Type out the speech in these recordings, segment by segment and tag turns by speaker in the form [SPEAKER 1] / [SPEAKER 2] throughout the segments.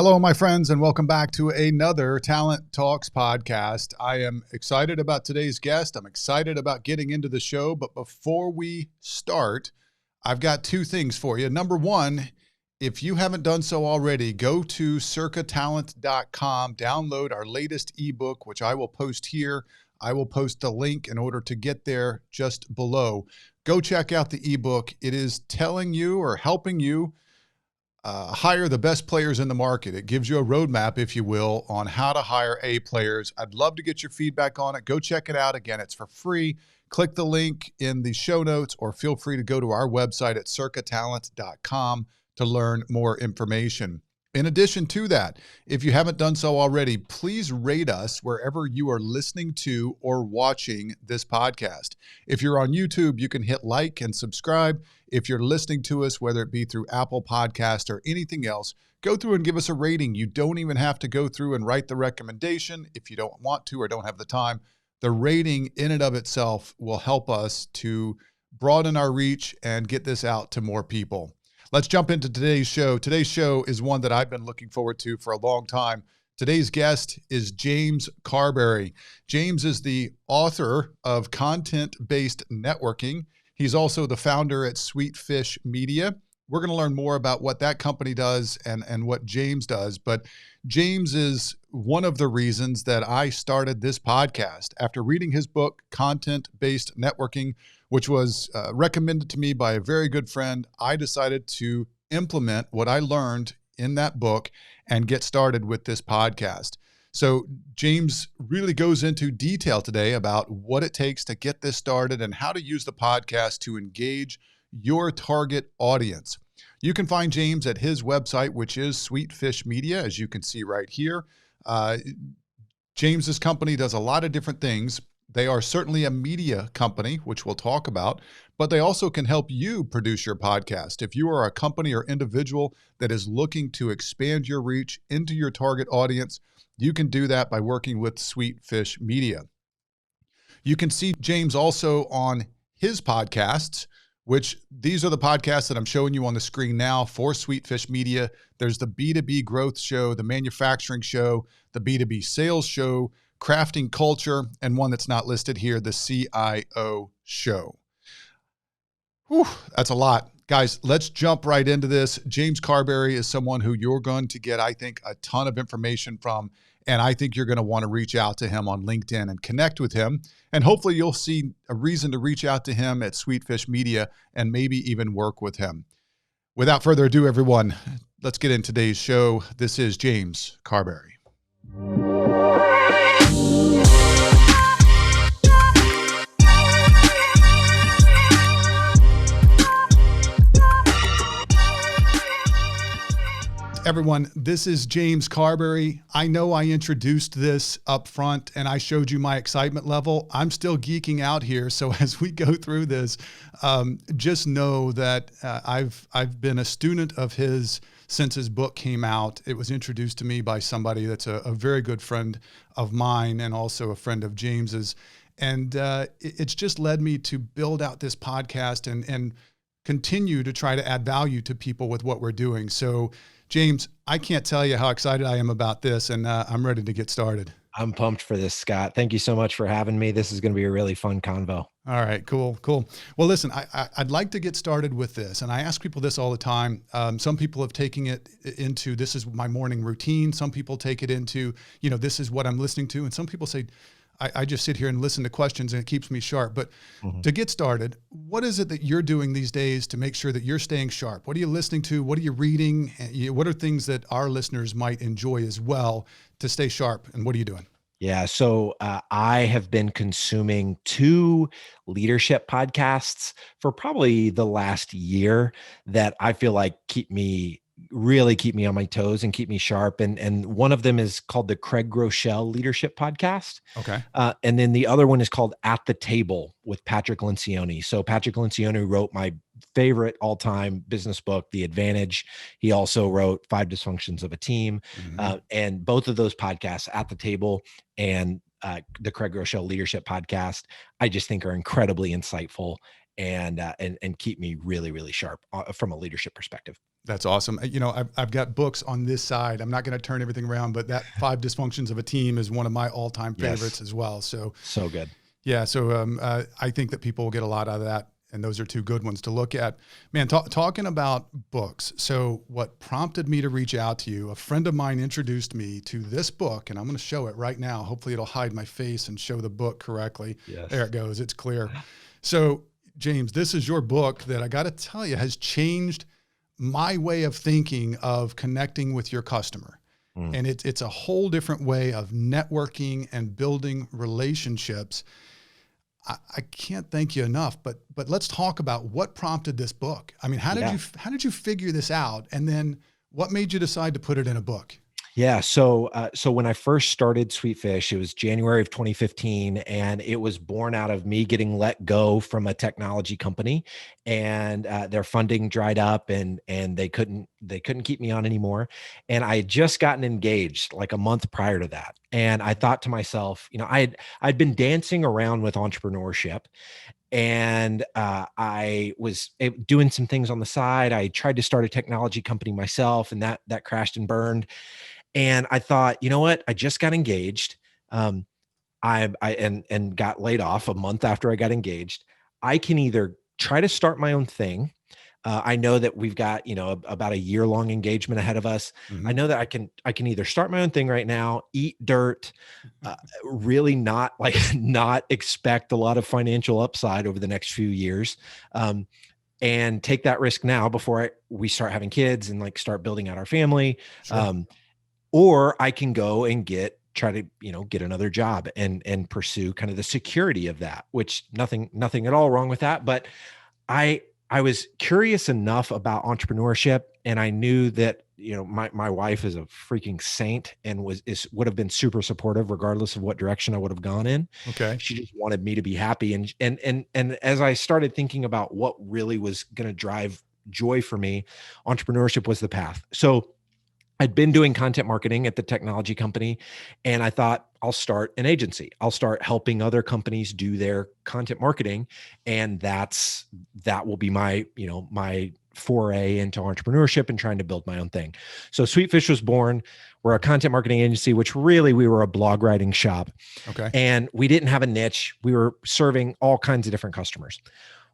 [SPEAKER 1] Hello, my friends, and welcome back to another Talent Talks podcast. I am excited about today's guest. I'm excited about getting into the show. But before we start, I've got two things for you. Number one, if you haven't done so already, go to cercatalent.com, download our latest ebook, which I will post here. I will post the link in order to get there just below. Go check out the ebook. It is telling you or helping you hire the best players in the market. It gives you a roadmap, if you will, on how to hire A players. I'd love to get your feedback on it. Go check it out. Again, it's for free. Click the link in the show notes or feel free to go to our website at cercatalent.com to learn more information. In addition to that, if you haven't done so already, please rate us wherever you are listening to or watching this podcast. If you're on YouTube, you can hit like and subscribe. If you're listening to us, whether it be through Apple Podcast or anything else, go through and give us a rating. You don't even have to go through and write the recommendation if you don't want to or don't have the time. The rating in and of itself will help us to broaden our reach and get this out to more people. Let's jump into today's show. Today's show is one that I've been looking forward to for a long time. Today's guest is Jame Carberry. Jame is the author of Content-Based Networking. He's also the founder at Sweetfish Media. We're going to learn more about what that company does and what Jame does. But Jame is one of the reasons that I started this podcast. After reading his book, Content-Based Networking, which was recommended to me by a very good friend, I decided to implement what I learned in that book and get started with this podcast. So Jame really goes into detail today about what it takes to get this started and how to use the podcast to engage your target audience. You can find Jame at his website, which is Sweetfish Media, as you can see right here. James's company does a lot of different things. They are certainly a media company, which we'll talk about, but they also can help you produce your podcast. If you are a company or individual that is looking to expand your reach into your target audience, you can do that by working with Sweetfish Media. You can see Jame also on his podcasts, which these are the podcasts that I'm showing you on the screen now for Sweetfish Media. There's the B2B Growth Show, the Manufacturing Show, the B2B Sales Show, Crafting Culture, and one that's not listed here, the CIO Show. Whew, that's a lot. Guys, let's jump right into this. Jame Carberry is someone who you're going to get, I think, a ton of information from, and I think you're going to want to reach out to him on LinkedIn and connect with him. And hopefully you'll see a reason to reach out to him at Sweetfish Media and maybe even work with him. Without further ado, everyone, let's get in today's show. This is Jame Carberry. Everyone, this is Jame Carberry. I know I introduced this up front and I showed you my excitement level. I'm still geeking out here. So as we go through this, just know that I've been a student of his since his book came out. It was introduced to me by somebody that's a very good friend of mine and also a friend of James's. And it's just led me to build out this podcast and continue to try to add value to people with what we're doing. So Jame, I can't tell you how excited I am about this, and I'm ready to get started.
[SPEAKER 2] I'm pumped for this, Scott. Thank you so much for having me. This is going to be a really fun convo.
[SPEAKER 1] All right, cool. Well, listen, I'd like to get started with this, and I ask people this all the time. Some people have taken it into, this is my morning routine. Some people take it into, this is what I'm listening to. And some people say, I just sit here and listen to questions and it keeps me sharp. But to get started, what is it that you're doing these days to make sure that you're staying sharp? What are you listening to? What are you reading? What are things that our listeners might enjoy as well to stay sharp? And what are you doing?
[SPEAKER 2] Yeah. So I have been consuming 2 leadership podcasts for probably the last year that I feel like really keep me on my toes and keep me sharp. And one of them is called the Craig Groeschel Leadership Podcast.
[SPEAKER 1] Okay.
[SPEAKER 2] And then the other one is called At the Table with Patrick Lencioni. So Patrick Lencioni wrote my favorite all-time business book, The Advantage. He also wrote 5 Dysfunctions of a Team. And both of those podcasts, At the Table and the Craig Groeschel Leadership Podcast, I just think are incredibly insightful. and keep me really, really sharp from a leadership perspective.
[SPEAKER 1] That's awesome. I've got books on this side. I'm not going to turn everything around, but that Five Dysfunctions of a Team is one of my all-time favorites
[SPEAKER 2] Yes.
[SPEAKER 1] as well. So
[SPEAKER 2] good.
[SPEAKER 1] yeah. So I think that people will get a lot out of that. And those are two good ones to look at. Man, talking about books. So what prompted me to reach out to you, a friend of mine introduced me to this book, and I'm going to show it right now. Hopefully it'll hide my face and show the book correctly.
[SPEAKER 2] Yes.
[SPEAKER 1] There it goes. It's clear. So James, this is your book that I got to tell you has changed my way of thinking of connecting with your customer. And it's a whole different way of networking and building relationships. I can't thank you enough, but let's talk about what prompted this book. I mean, how did you figure this out? And then what made you decide to put it in a book?
[SPEAKER 2] Yeah. So when I first started Sweetfish, it was January of 2015, and it was born out of me getting let go from a technology company, and their funding dried up, and they couldn't keep me on anymore. And I had just gotten engaged like a month prior to that. And I thought to myself, I'd been dancing around with entrepreneurship, and I was doing some things on the side. I tried to start a technology company myself, and that crashed and burned. And I thought, you know what? I just got engaged. And got laid off a month after I got engaged. I can either try to start my own thing. I know that we've got, about a year-long engagement ahead of us.
[SPEAKER 1] Mm-hmm.
[SPEAKER 2] I know that I can either start my own thing right now, eat dirt, really not expect a lot of financial upside over the next few years. And take that risk now before we start having kids and start building out our family.
[SPEAKER 1] Sure.
[SPEAKER 2] Or I can go and try to get another job and pursue kind of the security of that, which nothing at all wrong with that. But I was curious enough about entrepreneurship, and I knew that my wife is a freaking saint and would have been super supportive regardless of what direction I would have gone in.
[SPEAKER 1] Okay.
[SPEAKER 2] She just wanted me to be happy, and as I started thinking about what really was going to drive joy for me, entrepreneurship was the path. So I'd been doing content marketing at the technology company, and I thought I'll start an agency. I'll start helping other companies do their content marketing, and that will be my foray into entrepreneurship and trying to build my own thing. So Sweetfish was born. We're a content marketing agency, which really we were a blog writing shop.
[SPEAKER 1] Okay.
[SPEAKER 2] And we didn't have a niche. We were serving all kinds of different customers.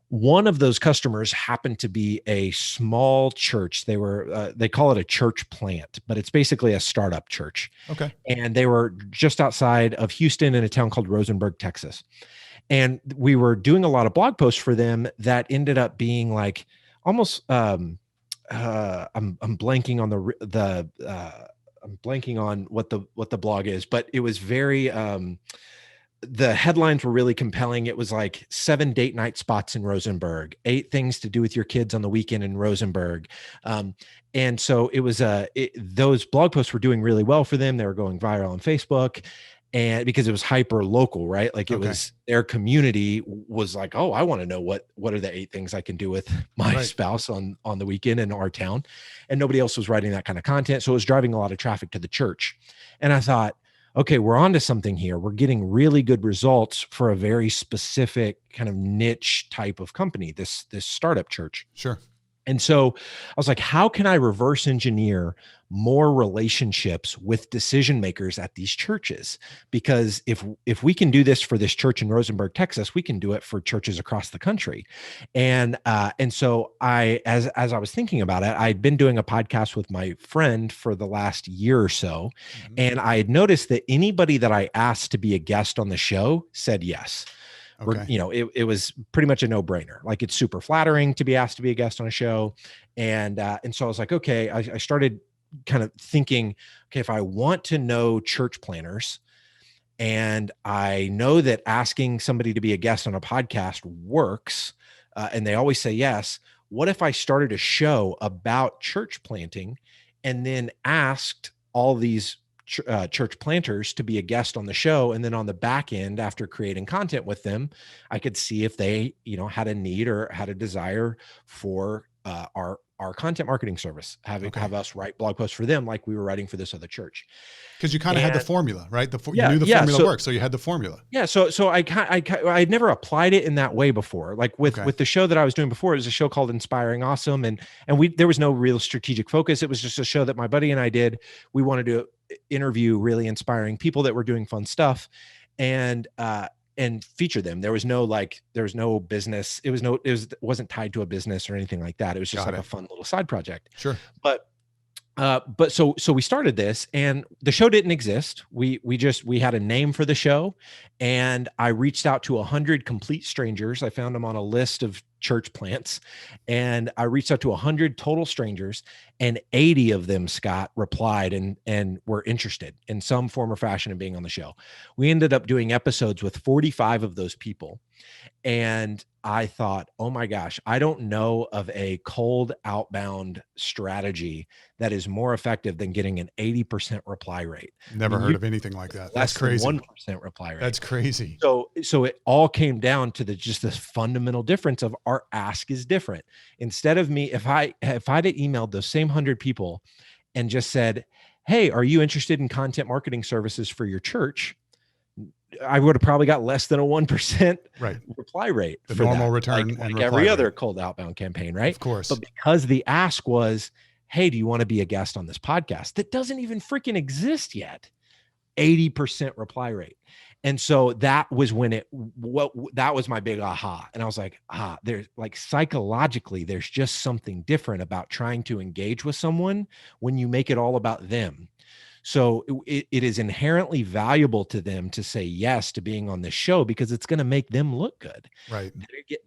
[SPEAKER 2] One of those customers happened to be a small church. They call it a church plant, but it's basically a startup church.
[SPEAKER 1] Okay.
[SPEAKER 2] And they were just outside of Houston in a town called Rosenberg, Texas. And we were doing a lot of blog posts for them that ended up being like almost, I'm blanking on I'm blanking on what the blog is, but it was very, the headlines were really compelling. It was like 7 date night spots in Rosenberg, 8 things to do with your kids on the weekend in Rosenberg. And so it was those blog posts were doing really well for them. They were going viral on Facebook, and because it was hyper local, right? Like it was their community was like, oh, I want to know what are the 8 things I can do with my spouse on the weekend in our town. And nobody else was writing that kind of content. So it was driving a lot of traffic to the church. And I thought, okay, we're onto something here. We're getting really good results for a very specific kind of niche type of company, this startup church.
[SPEAKER 1] Sure.
[SPEAKER 2] And so I was like, how can I reverse engineer more relationships with decision makers at these churches? Because if we can do this for this church in Rosenberg, Texas, we can do it for churches across the country. And so as I was thinking about it, I'd been doing a podcast with my friend for the last year or so. Mm-hmm. And I had noticed that anybody that I asked to be a guest on the show said yes. Okay. It was pretty much a no-brainer. Like it's super flattering to be asked to be a guest on a show. And so I was like, okay, I started kind of thinking, okay, if I want to know church planners and I know that asking somebody to be a guest on a podcast works, and they always say yes, what if I started a show about church planting and then asked all these church planters to be a guest on the show, and then on the back end, after creating content with them, I could see if they had a need or had a desire for our our content marketing service,
[SPEAKER 1] Okay.
[SPEAKER 2] have us write blog posts for them, like we were writing for this other church.
[SPEAKER 1] Because you kind of had the
[SPEAKER 2] And
[SPEAKER 1] formula, right? You
[SPEAKER 2] yeah,
[SPEAKER 1] knew the
[SPEAKER 2] yeah.
[SPEAKER 1] formula worked, so you had the formula.
[SPEAKER 2] Yeah, so I'd never applied it in that way before. Like
[SPEAKER 1] Okay.
[SPEAKER 2] with the show that I was doing before, it was a show called Inspiring Awesome, and there was no real strategic focus. It was just a show that my buddy and I did. We wanted to interview really inspiring people that were doing fun stuff, and feature them. There was no business. It wasn't tied to a business or anything like that. It was just
[SPEAKER 1] Got
[SPEAKER 2] like
[SPEAKER 1] it.
[SPEAKER 2] a fun little side project.
[SPEAKER 1] Sure.
[SPEAKER 2] But so we started this, and the show didn't exist. We had a name for the show, and I reached out to 100 complete strangers. I found them on a list of church plants, and I reached out to 100 total strangers, and 80 of them, Scott, replied and were interested in some form or fashion in being on the show. We ended up doing episodes with 45 of those people. And I thought, oh my gosh, I don't know of a cold outbound strategy that is more effective than getting an 80% reply rate.
[SPEAKER 1] Never heard of anything like that. That's crazy.
[SPEAKER 2] Less than 1% reply rate.
[SPEAKER 1] That's crazy.
[SPEAKER 2] So it all came down to just this fundamental difference of our ask is different. Instead of me, if I'd emailed those same 100 people and just said, hey, are you interested in content marketing services for your church? I would have probably got less than a 1% reply rate.
[SPEAKER 1] The normal return
[SPEAKER 2] like every other cold outbound campaign, right?
[SPEAKER 1] Of course.
[SPEAKER 2] But because the ask was, hey, do you want to be a guest on this podcast that doesn't even freaking exist yet? 80% reply rate. And so that was when that was my big aha. And I was like, there's like psychologically, there's just something different about trying to engage with someone when you make it all about them. So it is inherently valuable to them to say yes to being on this show because it's going to make them look good.
[SPEAKER 1] Right.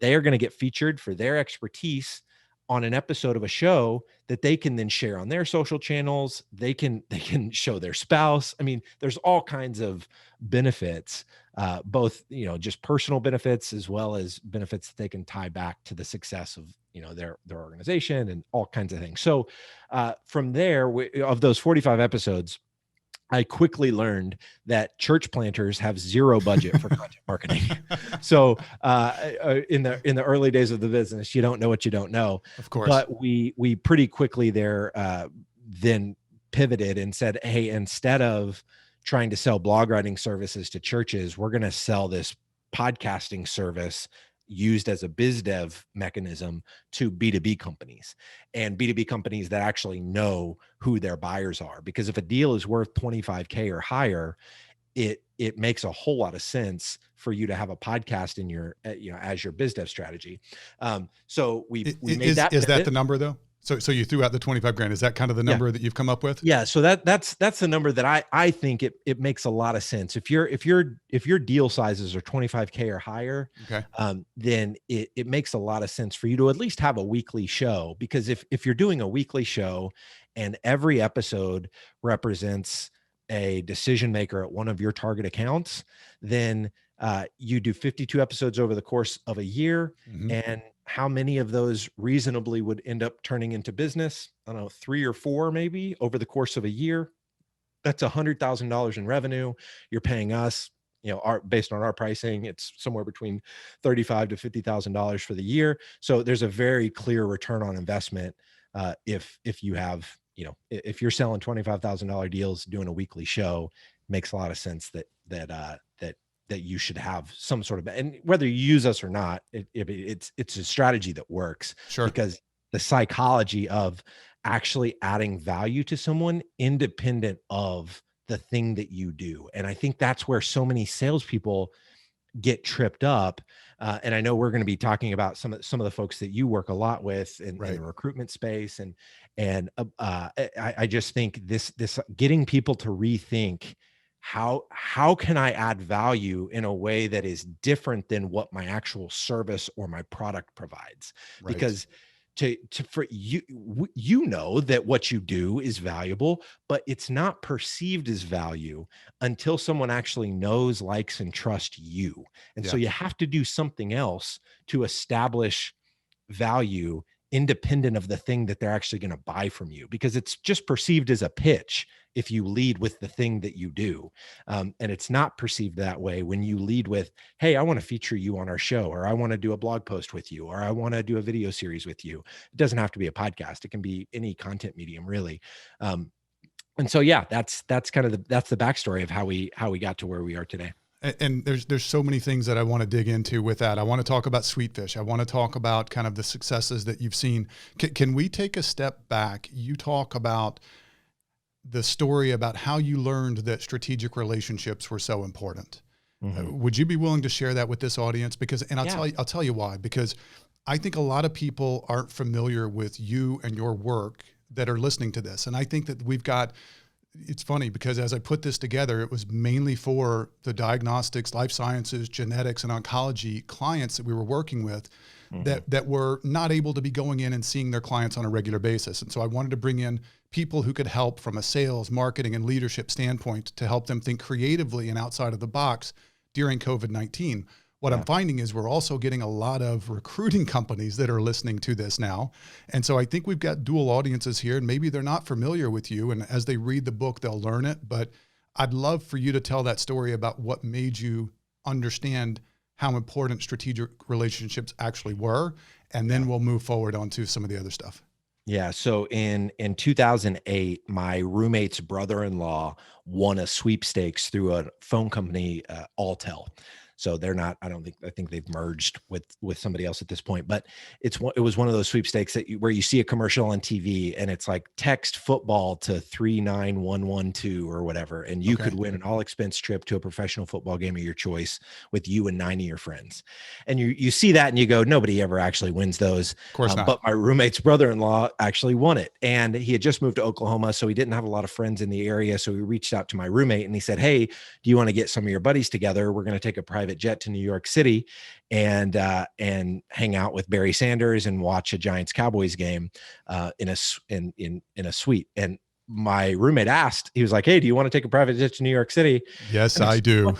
[SPEAKER 2] They are going to get featured for their expertise on an episode of a show that they can then share on their social channels. They can show their spouse. I mean, there's all kinds of benefits, both, just personal benefits as well as benefits that they can tie back to the success of, their organization and all kinds of things. So from there, of those 45 episodes, I quickly learned that church planters have zero budget for content marketing. So in the early days of the business, you don't know what you don't know.
[SPEAKER 1] Of course.
[SPEAKER 2] But we pretty quickly there then pivoted and said, hey, instead of trying to sell blog writing services to churches, we're going to sell this podcasting service used as a biz dev mechanism to B2B companies and B2B companies that actually know who their buyers are. Because if a deal is worth 25K or higher, it makes a whole lot of sense for you to have a podcast in your, as your biz dev strategy. So we made that.
[SPEAKER 1] Is that the number though? So you threw out the 25 grand. Is that kind of the number that you've come up with?
[SPEAKER 2] Yeah. So that's the number that I think it makes a lot of sense. If your deal sizes are 25K or higher,
[SPEAKER 1] okay,
[SPEAKER 2] then it makes a lot of sense for you to at least have a weekly show, because if you're doing a weekly show and every episode represents a decision maker at one of your target accounts, then you do 52 episodes over the course of a year. Mm-hmm. And how many of those reasonably would end up turning into business? I don't know, 3 or 4 maybe over the course of a year. That's $100,000 in revenue. You're paying us, based on our pricing, it's somewhere between $35,000 to $50,000 for the year. So there's a very clear return on investment if you have, if you're selling $25,000 deals, doing a weekly show, makes a lot of sense that you should have some sort of, and whether you use us or not, it's a strategy that works.
[SPEAKER 1] Sure.
[SPEAKER 2] Because the psychology of actually adding value to someone independent of the thing that you do. And I think that's where so many salespeople get tripped up. And I know we're going to be talking about some of the folks that you work a lot with in the recruitment space. And I just think this getting people to rethink, how can I add value in a way that is different than what my actual service or my product provides? Right. Because for you that what you do is valuable, but it's not perceived as value until someone actually knows, likes, and trusts you. And so you have to do something else to establish value independent of the thing that they're actually going to buy from you, because it's just perceived as a pitch if you lead with the thing that you do. And it's not perceived that way when you lead with, hey, I want to feature you on our show, or I want to do a blog post with you, or I want to do a video series with you. It doesn't have to be a podcast. It can be any content medium, really. And so, yeah, that's kind of that's the backstory of how we got to where we are today.
[SPEAKER 1] And there's so many things that I want to dig into with that. I want to talk about Sweetfish. I want to talk about kind of the successes that you've seen. Can we take a step back? You talk about the story about how you learned that strategic relationships were so important. Mm-hmm. Would you be willing to share that with this audience? Because, and I'll tell you why, because I think a lot of people aren't familiar with you and your work that are listening to this. And I think that it's funny because as I put this together, it was mainly for the diagnostics, life sciences, genetics, and oncology clients that we were working with, mm-hmm. that were not able to be going in and seeing their clients on a regular basis. And so I wanted to bring in people who could help from a sales, marketing, and leadership standpoint to help them think creatively and outside of the box during COVID-19. What I'm finding is we're also getting a lot of recruiting companies that are listening to this now. And so I think we've got dual audiences here, and maybe they're not familiar with you. And as they read the book, they'll learn it. But I'd love for you to tell that story about what made you understand how important strategic relationships actually were. And then we'll move forward onto some of the other stuff.
[SPEAKER 2] Yeah. So in 2008, my roommate's brother-in-law won a sweepstakes through a phone company, Alltel. So they're not, I think they've merged with somebody else at this point, but it was one of those sweepstakes where you see a commercial on TV and it's like text football to 39112 or whatever. And you could win an all expense trip to a professional football game of your choice with you and 9 of your friends. And you see that and you go, nobody ever actually wins those.
[SPEAKER 1] Of course not.
[SPEAKER 2] But my roommate's brother-in-law actually won it. And he had just moved to Oklahoma, so he didn't have a lot of friends in the area. So he reached out to my roommate and he said, hey, do you want to get some of your buddies together? We're going to take a private jet to New York City and hang out with Barry Sanders and watch a Giants Cowboys game in a suite. And my roommate asked, he was like, hey, do you want to take a private jet to New York City?
[SPEAKER 1] Yes, I do.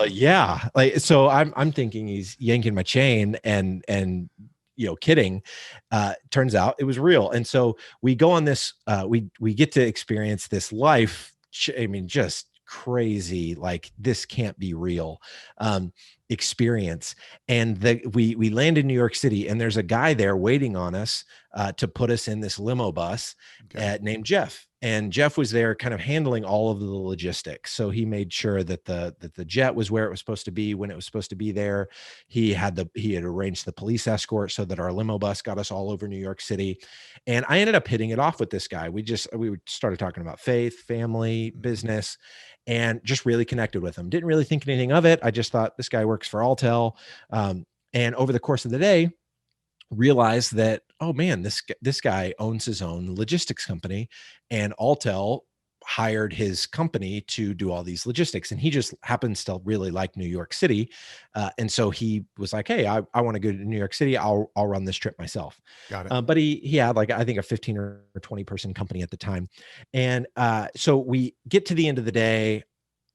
[SPEAKER 2] Yeah. Like, so I'm thinking he's yanking my chain and kidding. Turns out it was real. And so we go on this, we get to experience this life. I mean, just crazy, like this can't be real experience. And we land in New York City, and there's a guy there waiting on us to put us in this limo bus named Jeff. And Jeff was there kind of handling all of the logistics. So he made sure that the jet was where it was supposed to be when it was supposed to be there. He had arranged the police escort so that our limo bus got us all over New York City. And I ended up hitting it off with this guy. We started talking about faith, family, business, and just really connected with him. Didn't really think anything of it. I just thought this guy works for Alltel. And over the course of the day, realized that, oh man, this guy owns his own logistics company, and Alltel hired his company to do all these logistics. And he just happens to really like New York City. And so he was like, hey, I want to go to New York City. I'll run this trip myself.
[SPEAKER 1] Got it.
[SPEAKER 2] But he had like, I think a 15 or 20 person company at the time. And so we get to the end of the day,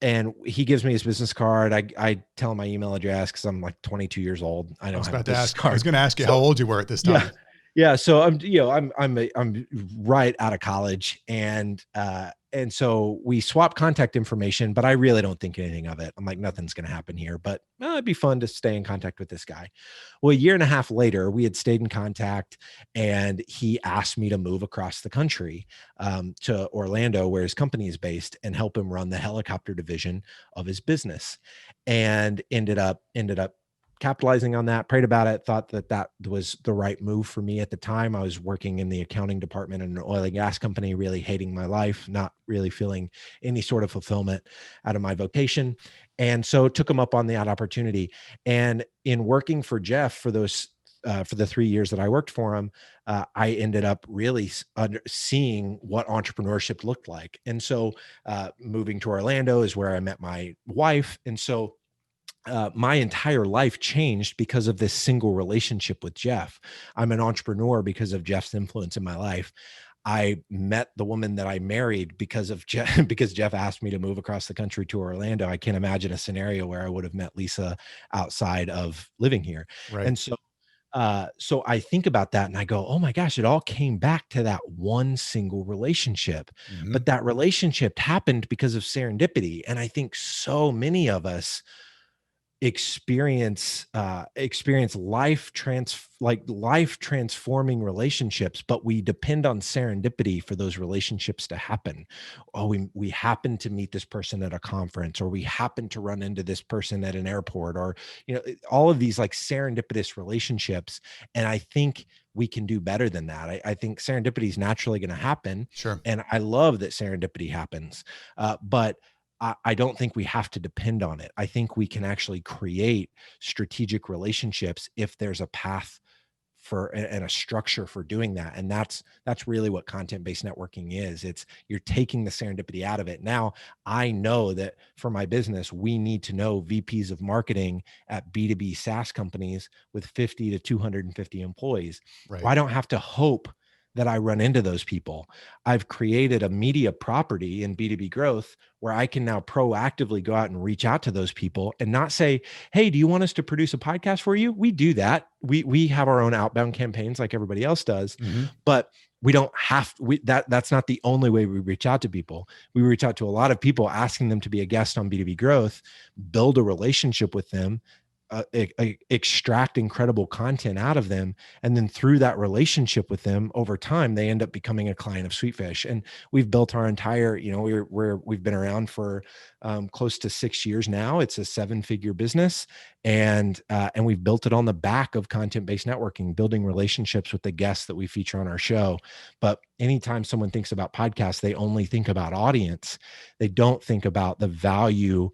[SPEAKER 2] and he gives me his business card. I tell him my email address because I'm like 22 years old. I was going to
[SPEAKER 1] ask you how old you were at this time.
[SPEAKER 2] Yeah. So I'm right out of college, and so we swap contact information, but I really don't think anything of it. I'm like, nothing's going to happen here, but it'd be fun to stay in contact with this guy. Well, a year and a half later, we had stayed in contact, and he asked me to move across the country to Orlando, where his company is based, and help him run the helicopter division of his business. And ended up capitalizing on that, prayed about it, thought that was the right move for me at the time. I was working in the accounting department in an oil and gas company, really hating my life, not really feeling any sort of fulfillment out of my vocation. And so took him up on that opportunity. And in working for Jeff for the 3 years that I worked for him, I ended up really seeing what entrepreneurship looked like. And so moving to Orlando is where I met my wife. And so my entire life changed because of this single relationship with Jeff. I'm an entrepreneur because of Jeff's influence in my life. I met the woman that I married because of Jeff, because Jeff asked me to move across the country to Orlando. I can't imagine a scenario where I would have met Lisa outside of living here.
[SPEAKER 1] Right.
[SPEAKER 2] And so So I think about that and I go, oh my gosh, it all came back to that one single relationship.
[SPEAKER 1] Hmm.
[SPEAKER 2] But that relationship happened because of serendipity. And I think so many of us experience life transforming relationships, but we depend on serendipity for those relationships to happen. Oh, we happen to meet this person at a conference, or we happen to run into this person at an airport, or all of these like serendipitous relationships. And I think we can do better than that. I think serendipity is naturally going to happen,
[SPEAKER 1] Sure.
[SPEAKER 2] and I love that serendipity happens, but I don't think we have to depend on it. I think we can actually create strategic relationships if there's a path for and a structure for doing that. And that's really what content-based networking is. It's you're taking the serendipity out of it. Now, I know that for my business, we need to know VPs of marketing at B2B SaaS companies with 50 to 250 employees.
[SPEAKER 1] Right.
[SPEAKER 2] Well, I don't have to hope that I run into those people. I've created a media property in B2B growth where I can now proactively go out and reach out to those people and not say, hey, do you want us to produce a podcast for you? We do that. We have our own outbound campaigns like everybody else does,
[SPEAKER 1] Hmm.
[SPEAKER 2] but we don't have that's not the only way we reach out to people. We reach out to a lot of people asking them to be a guest on B2B growth, build a relationship with them, extract incredible content out of them, and then through that relationship with them over time they end up becoming a client of Sweetfish. And we've built our entire, we've been around for close to 6 years now. It's a 7-figure business, and we've built it on the back of content-based networking, building relationships with the guests that we feature on our show. But anytime someone thinks about podcasts, they only think about audience. They don't think about the value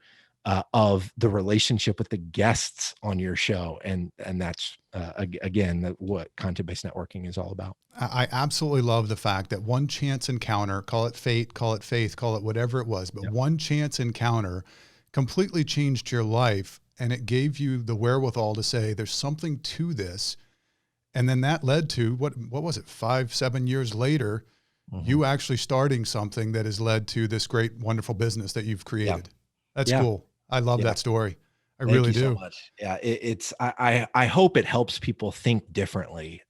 [SPEAKER 2] of the relationship with the guests on your show. And that's, again, what content-based networking is all about.
[SPEAKER 1] I absolutely love the fact that one chance encounter, call it fate, call it faith, call it whatever it was, but
[SPEAKER 2] Yep.
[SPEAKER 1] one chance encounter completely changed your life, and it gave you the wherewithal to say, there's something to this. And then that led to what was it? 5-7 years later,
[SPEAKER 2] Mhm.
[SPEAKER 1] you actually starting something that has led to this great, wonderful business that you've created. That's
[SPEAKER 2] Yeah.
[SPEAKER 1] cool. I love
[SPEAKER 2] Yeah.
[SPEAKER 1] that story. I
[SPEAKER 2] Thank
[SPEAKER 1] really
[SPEAKER 2] you so
[SPEAKER 1] do.
[SPEAKER 2] much. Yeah, I hope it helps people think differently.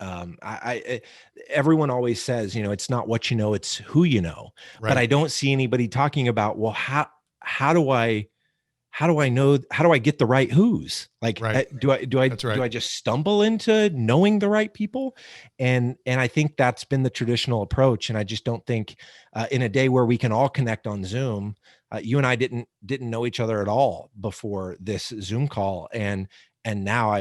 [SPEAKER 2] Everyone always says, it's not what you know, it's who you know. But
[SPEAKER 1] Right.
[SPEAKER 2] I don't see anybody talking about, well, how do I know, how do I get the right who's? Like,
[SPEAKER 1] Right. That's
[SPEAKER 2] do
[SPEAKER 1] right.
[SPEAKER 2] I just stumble into knowing the right people? And I think that's been the traditional approach. And I just don't think in a day where we can all connect on Zoom, you and I didn't know each other at all before this Zoom call. And now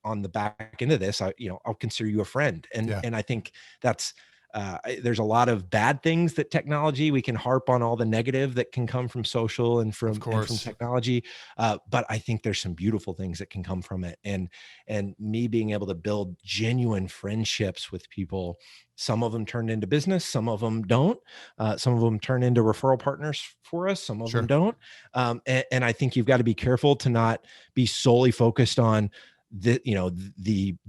[SPEAKER 2] on the back end of this, I'll consider you a friend.
[SPEAKER 1] Yeah.
[SPEAKER 2] And I think that's, there's a lot of bad things that technology, we can harp on all the negative that can come from social and
[SPEAKER 1] Of
[SPEAKER 2] from
[SPEAKER 1] course.
[SPEAKER 2] technology. But I think there's some beautiful things that can come from it. And me being able to build genuine friendships with people, some of them turned into business, some of them don't. Some of them turn into referral partners for us, some of them
[SPEAKER 1] Sure.
[SPEAKER 2] don't. And I think you've got to be careful to not be solely focused on the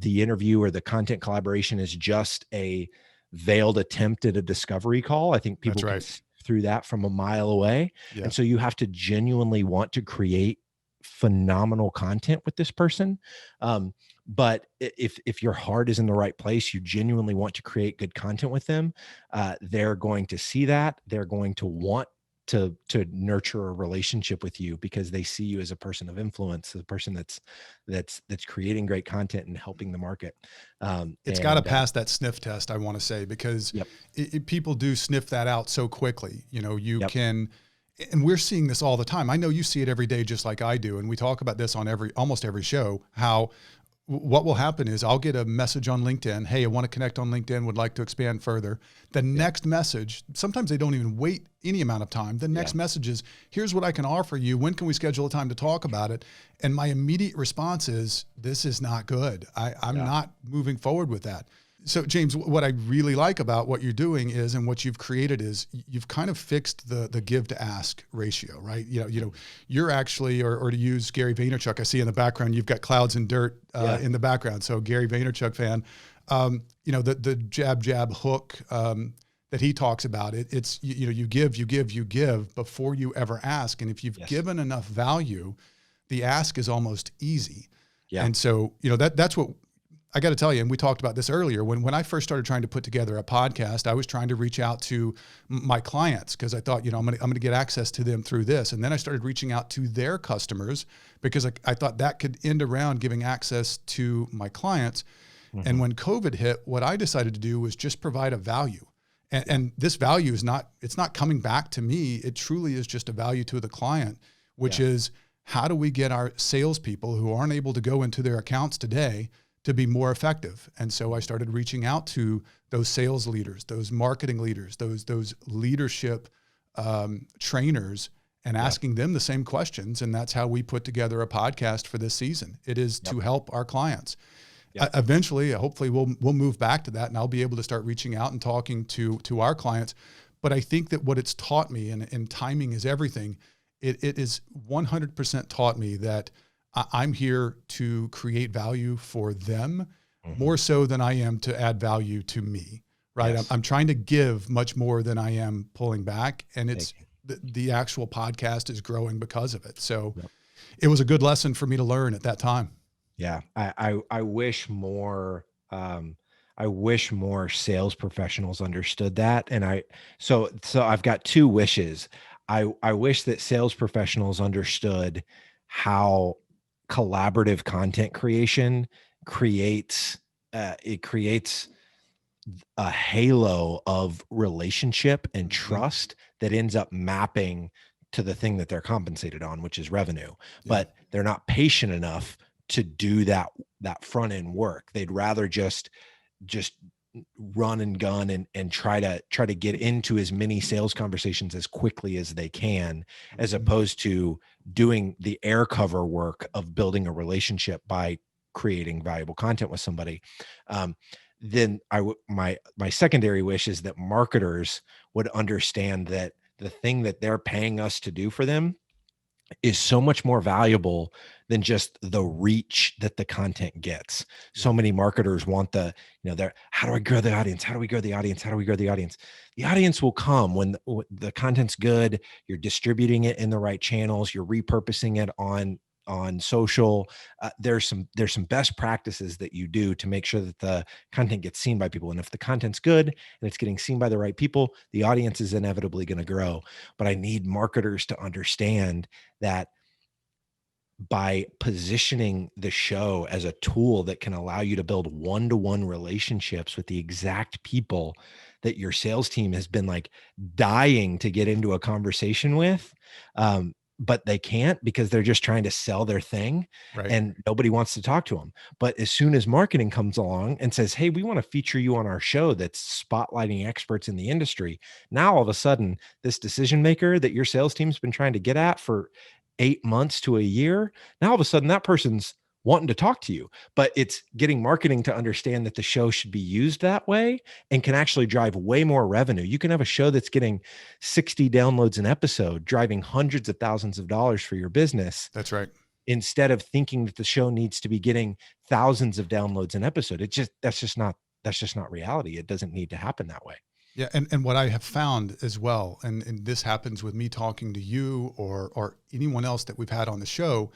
[SPEAKER 2] interview or the content collaboration is just a veiled attempt at a discovery call. I think
[SPEAKER 1] That's
[SPEAKER 2] people can
[SPEAKER 1] right.
[SPEAKER 2] see through that from a mile away.
[SPEAKER 1] Yeah.
[SPEAKER 2] And so you have to genuinely want to create phenomenal content with this person. But if your heart is in the right place, you genuinely want to create good content with them, they're going to see that. They're going to want to nurture a relationship with you because they see you as a person of influence, the person that's creating great content and helping the market.
[SPEAKER 1] It's got to
[SPEAKER 2] And
[SPEAKER 1] pass that sniff test, I want to say, because
[SPEAKER 2] Yep.
[SPEAKER 1] People do sniff that out so quickly. You
[SPEAKER 2] Yep.
[SPEAKER 1] can, and we're seeing this all the time. I know you see it every day, just like I do. And we talk about this on almost every show, how what will happen is I'll get a message on LinkedIn. Hey, I want to connect on LinkedIn, would like to expand further. The next message, sometimes they don't even wait any amount of time. The next message is, here's what I can offer you. When can we schedule a time to talk about it? And my immediate response is, this is not good. I'm not moving forward with that. So James, what I really like about what you're doing is, and what you've created is, you've kind of fixed the give to ask ratio, right? You're actually, or to use Gary Vaynerchuk, I see in the background, you've got clouds and dirt in the background. So Gary Vaynerchuk fan, the jab hook that he talks about, it's, you give before you ever ask. And if you've given enough value, the ask is almost easy.
[SPEAKER 2] Yeah.
[SPEAKER 1] And so, that's what I got to tell you, and we talked about this earlier, when I first started trying to put together a podcast, I was trying to reach out to my clients because I thought, I'm going to get access to them through this. And then I started reaching out to their customers because I thought that could end around giving access to my clients. Mm-hmm. And when COVID hit, what I decided to do was just provide a value. And this value it's not coming back to me. It truly is just a value to the client, which is, how do we get our salespeople who aren't able to go into their accounts today to be more effective? And so I started reaching out to those sales leaders, those marketing leaders, those leadership trainers, and asking them the same questions. And that's how we put together a podcast for this season. It is to help our clients. Eventually, hopefully we'll move back to that, and I'll be able to start reaching out and talking to our clients. But I think that what it's taught me, and timing is everything, it is 100% taught me that I'm here to create value for them more so than I am to add value to me, right? Yes. I'm trying to give much more than I am pulling back. And it's the actual podcast is growing because of it. So it was a good lesson for me to learn at that time.
[SPEAKER 2] Yeah. I wish more, I wish more sales professionals understood that. And so I've got two wishes. I wish that sales professionals understood how collaborative content creation creates a halo of relationship and trust that ends up mapping to the thing that they're compensated on, which is revenue. But they're not patient enough to do that front end work. They'd rather just run and gun and try to get into as many sales conversations as quickly as they can, as opposed to doing the air cover work of building a relationship by creating valuable content with somebody. Then my secondary wish is that marketers would understand that the thing that they're paying us to do for them is so much more valuable than just the reach that the content gets. So many marketers want how do I grow the audience? How do we grow the audience? How do we grow the audience? The audience will come when the content's good, you're distributing it in the right channels, you're repurposing it on social. There's some best practices that you do to make sure that the content gets seen by people. And if the content's good and it's getting seen by the right people, the audience is inevitably going to grow. But I need marketers to understand that by positioning the show as a tool that can allow you to build one-to-one relationships with the exact people that your sales team has been like dying to get into a conversation with, but they can't because they're just trying to sell their thing, and nobody wants to talk to them. But as soon as marketing comes along and says, hey, we want to feature you on our show that's spotlighting experts in the industry, now all of a sudden this decision maker that your sales team's been trying to get at for 8 months to a year, now all of a sudden that person's wanting to talk to you. But it's getting marketing to understand that the show should be used that way and can actually drive way more revenue. You can have a show that's getting 60 downloads an episode, driving hundreds of thousands of dollars for your business.
[SPEAKER 1] That's right.
[SPEAKER 2] Instead of thinking that the show needs to be getting thousands of downloads an episode. That's just not reality. It doesn't need to happen that way.
[SPEAKER 1] Yeah. And what I have found as well, and this happens with me talking to you or anyone else that we've had on the show,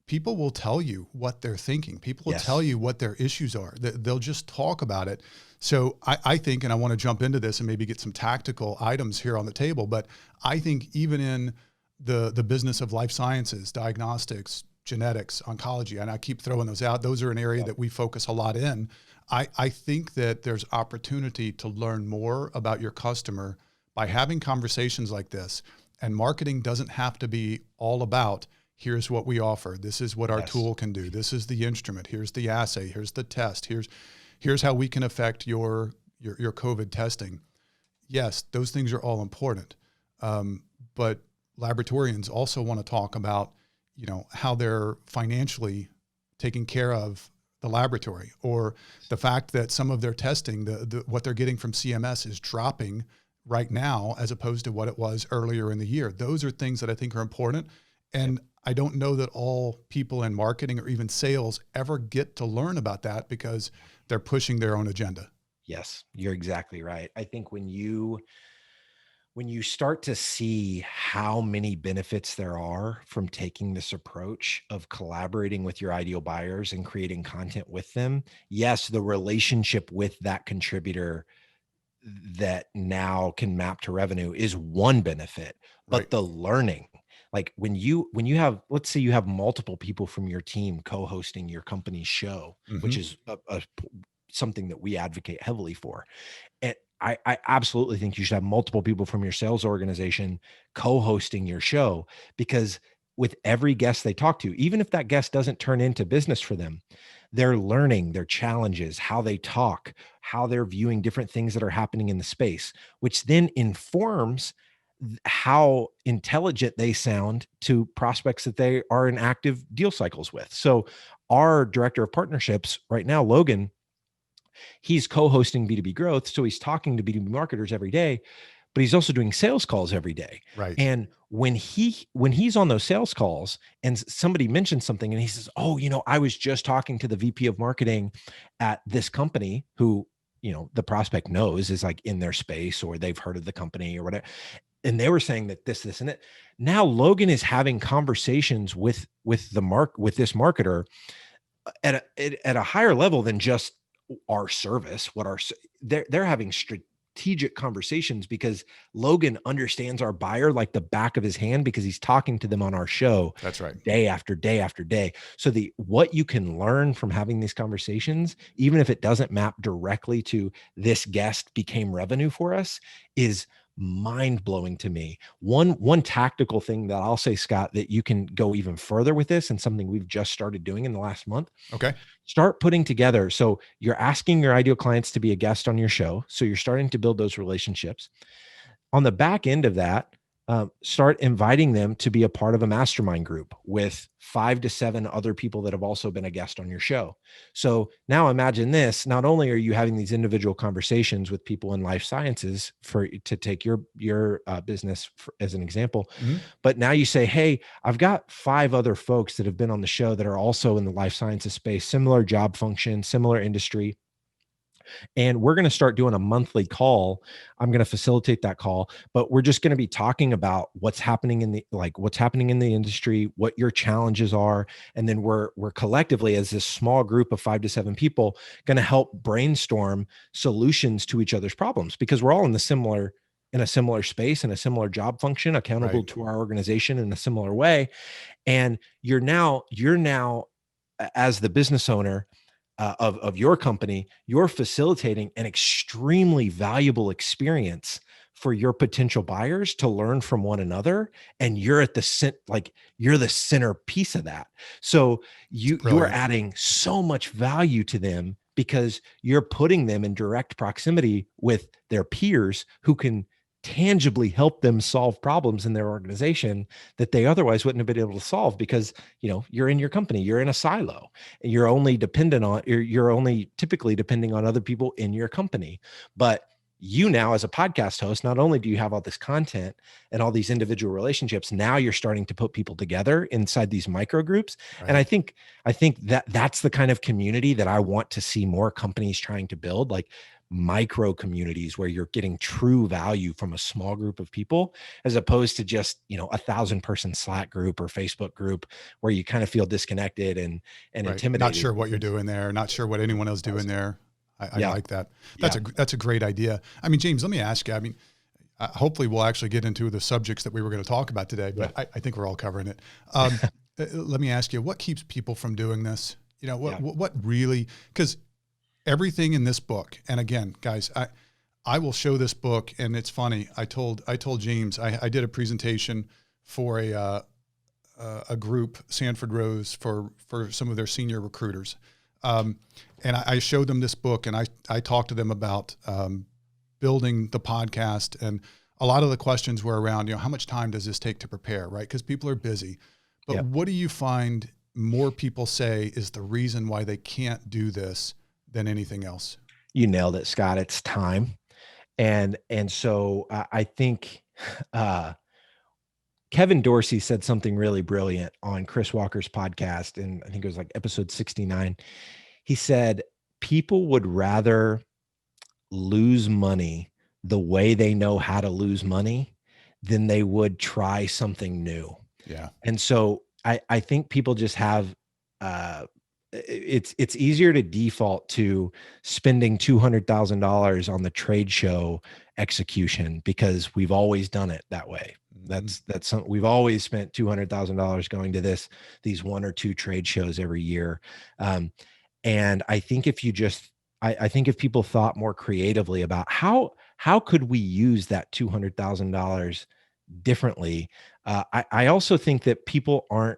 [SPEAKER 1] people will tell you what they're thinking. People will tell you what their issues are. They'll just talk about it. So I think, and I want to jump into this and maybe get some tactical items here on the table, but I think even in the business of life sciences, diagnostics, genetics, oncology, and I keep throwing those out, those are an area that we focus a lot in. I think that there's opportunity to learn more about your customer by having conversations like this. And marketing doesn't have to be all about, here's what we offer. This is what our tool can do. This is the instrument. Here's the assay. Here's the test. Here's how we can affect your COVID testing. Yes, those things are all important. But laboratorians also want to talk about, how they're financially taking care of the laboratory, or the fact that some of their testing, what they're getting from CMS is dropping right now as opposed to what it was earlier in the year. Those are things that I think are important. And I don't know that all people in marketing or even sales ever get to learn about that because they're pushing their own agenda.
[SPEAKER 2] Yes, you're exactly right. I think when you when you start to see how many benefits there are from taking this approach of collaborating with your ideal buyers and creating content with them, yes, the relationship with that contributor that now can map to revenue is one benefit,
[SPEAKER 1] Right.
[SPEAKER 2] but the learning, like when you have, let's say you have multiple people from your team co-hosting your company's show, which
[SPEAKER 1] Hmm.
[SPEAKER 2] is something that we advocate heavily for. And I absolutely think you should have multiple people from your sales organization co-hosting your show, because with every guest they talk to, even if that guest doesn't turn into business for them, they're learning their challenges, how they talk, how they're viewing different things that are happening in the space, which then informs how intelligent they sound to prospects that they are in active deal cycles with. So our director of partnerships right now, Logan, he's co-hosting B2B growth. So he's talking to B2B marketers every day, but he's also doing sales calls every day.
[SPEAKER 1] Right.
[SPEAKER 2] And when he's on those sales calls and somebody mentions something and he says, "Oh, I was just talking to the VP of marketing at this company who, the prospect knows is like in their space or they've heard of the company or whatever. And they were saying that this, and it." Now Logan is having conversations with this marketer at a higher level than just our service, they're having strategic conversations because Logan understands our buyer like the back of his hand, because he's talking to them on our show
[SPEAKER 1] That's right.
[SPEAKER 2] day after day after day. So what you can learn from having these conversations, even if it doesn't map directly to this guest became revenue for us, is mind blowing to me. One tactical thing that I'll say, Scott, that you can go even further with this, and something we've just started doing in the last month.
[SPEAKER 1] Okay.
[SPEAKER 2] Start putting together. So you're asking your ideal clients to be a guest on your show. So you're starting to build those relationships. On the back end of that, start inviting them to be a part of a mastermind group with 5 to 7 other people that have also been a guest on your show. So now imagine this: not only are you having these individual conversations with people in life sciences to take your business as an example,
[SPEAKER 1] Hmm.
[SPEAKER 2] but now you say, "Hey, I've got 5 other folks that have been on the show that are also in the life sciences space, similar job function, similar industry. And we're going to start doing a monthly call. I'm going to facilitate that call, but we're just going to be talking about what's happening in the industry, what your challenges are. And then we're collectively, as this small group of 5 to 7 people, going to help brainstorm solutions to each other's problems, because we're all in a similar space, in a similar job function, accountable
[SPEAKER 1] Right.
[SPEAKER 2] to our organization in a similar way. And you're now as the business owner of your company, you're facilitating an extremely valuable experience for your potential buyers to learn from one another, and you're at you're the centerpiece of that. So
[SPEAKER 1] It's
[SPEAKER 2] you're
[SPEAKER 1] brilliant.
[SPEAKER 2] adding so much value to them because you're putting them in direct proximity with their peers who can tangibly help them solve problems in their organization that they otherwise wouldn't have been able to solve, because you're in your company, you're in a silo, and you're only typically depending on other people in your company. But you now, as a podcast host, not only do you have all this content and all these individual relationships, now you're starting to put people together inside these micro groups. And
[SPEAKER 1] Right.
[SPEAKER 2] I think that that's the kind of community that I want to see more companies trying to build, like micro communities where you're getting true value from a small group of people, as opposed to just 1,000-person Slack group or Facebook group where you kind of feel disconnected and
[SPEAKER 1] Right. Not
[SPEAKER 2] intimidated
[SPEAKER 1] sure what you're
[SPEAKER 2] because
[SPEAKER 1] doing there. Not sure what anyone else doing there. I
[SPEAKER 2] yeah,
[SPEAKER 1] like that.
[SPEAKER 2] yeah,
[SPEAKER 1] That's a great idea. I mean, James, let me ask you. I mean, hopefully we'll actually get into the subjects that we were going to talk about today,
[SPEAKER 2] yeah,
[SPEAKER 1] but I think we're all covering it. Let me ask you, what keeps people from doing this?
[SPEAKER 2] yeah,
[SPEAKER 1] What really, because everything in this book, and again, guys, I will show this book, and it's funny. I told James, I did a presentation for a group, Sanford Rose, for some of their senior recruiters. And I showed them this book, and I talked to them about building the podcast, and a lot of the questions were around, how much time does this take to prepare, right? Because people are busy. But
[SPEAKER 2] yeah.
[SPEAKER 1] what do you find more people say is the reason why they can't do this than anything else?
[SPEAKER 2] You nailed it, Scott. It's time. And so I think uh, Kevin Dorsey said something really brilliant on Chris Walker's podcast, and I think it was like episode 69. He said, people would rather lose money the way they know how to lose money than they would try something new.
[SPEAKER 1] Yeah.
[SPEAKER 2] And so I think people just have, uh, it's easier to default to spending $200,000 on the trade show execution because we've always done it that way. That's something we've always spent $200,000 going to these one or two trade shows every year. And I think if you just, I think if people thought more creatively about how could we use that $200,000 differently, I also think that people a-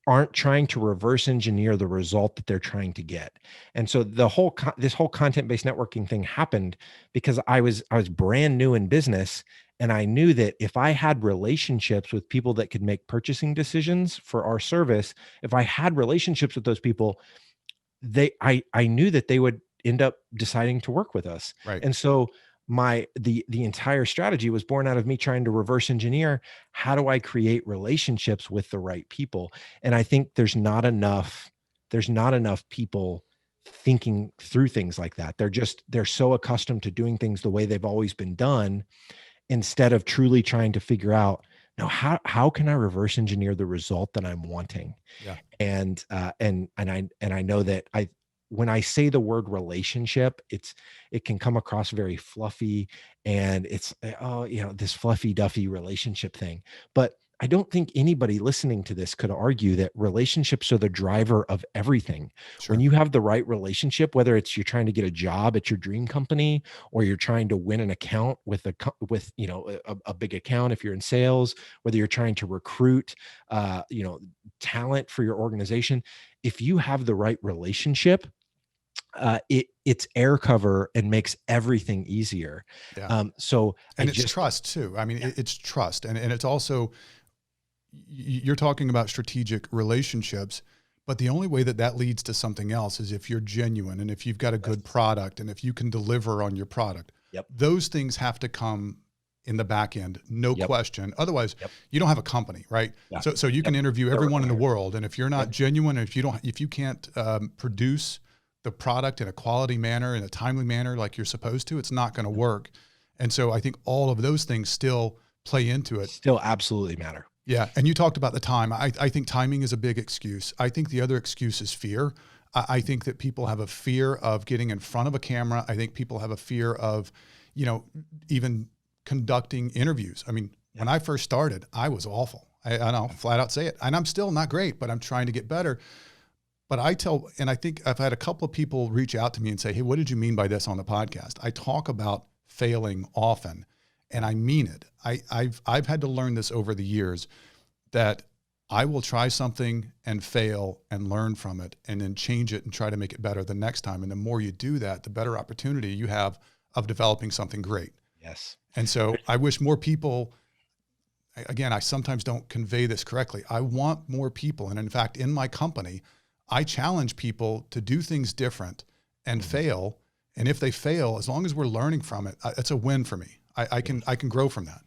[SPEAKER 2] aren't trying to reverse engineer the result that they're trying to get. And so this whole content-based networking thing happened because I was brand new in business, and I knew that if I had relationships with people that could make purchasing decisions for our service, if I had relationships with those people, I knew that they would end up deciding to work with us.
[SPEAKER 1] Right.
[SPEAKER 2] And so the entire strategy was born out of me trying to reverse engineer, how do I create relationships with the right people? And I think there's not enough people thinking through things like that. They're so accustomed to doing things the way they've always been done, instead of truly trying to figure out, no, how can I reverse engineer the result that I'm wanting?
[SPEAKER 1] Yeah.
[SPEAKER 2] And I know that when I say the word relationship, it can come across very fluffy, and it's oh, this fluffy duffy relationship thing. But I don't think anybody listening to this could argue that relationships are the driver of everything. When
[SPEAKER 1] Sure.
[SPEAKER 2] you have the right relationship, whether it's you're trying to get a job at your dream company, or you're trying to win an account with a big account if you're in sales, whether you're trying to recruit talent for your organization, if you have the right relationship, it's air cover and makes everything easier.
[SPEAKER 1] Yeah.
[SPEAKER 2] So I
[SPEAKER 1] And it's
[SPEAKER 2] just
[SPEAKER 1] trust too. I mean,
[SPEAKER 2] yeah,
[SPEAKER 1] it's trust. And it's also, you're talking about strategic relationships, but the only way that that leads to something else is if you're genuine and if you've got a good product and if you can deliver on your product.
[SPEAKER 2] yep,
[SPEAKER 1] Those things have to come in the back end, no
[SPEAKER 2] yep,
[SPEAKER 1] question. Otherwise,
[SPEAKER 2] yep,
[SPEAKER 1] you don't have a company, right?
[SPEAKER 2] yeah,
[SPEAKER 1] So you can
[SPEAKER 2] yep.
[SPEAKER 1] interview
[SPEAKER 2] They're
[SPEAKER 1] everyone in the
[SPEAKER 2] required.
[SPEAKER 1] world, and if you're not
[SPEAKER 2] Yep.
[SPEAKER 1] genuine, and if you can't produce the product in a quality manner, in a timely manner, like you're supposed to, it's not going to work. And so I think all of those things still play into it.
[SPEAKER 2] Still absolutely matter.
[SPEAKER 1] Yeah. And you talked about the time. I think timing is a big excuse. I think the other excuse is fear. I think that people have a fear of getting in front of a camera. I think people have a fear of, even conducting interviews. I mean, when I first started, I was awful. I know, flat out say it. And I'm still not great, but I'm trying to get better. But and I think I've had a couple of people reach out to me and say, hey, what did you mean by this on the podcast? I talk about failing often, and I mean it. I've had to learn this over the years, that I will try something and fail and learn from it and then change it and try to make it better the next time. And the more you do that, the better opportunity you have of developing something great.
[SPEAKER 2] Yes.
[SPEAKER 1] And so I wish more people, again, I sometimes don't convey this correctly. I want more people. And in fact, in my company, I challenge people to do things different and fail. And if they fail, as long as we're learning from it, it's a win for me. I can grow from that.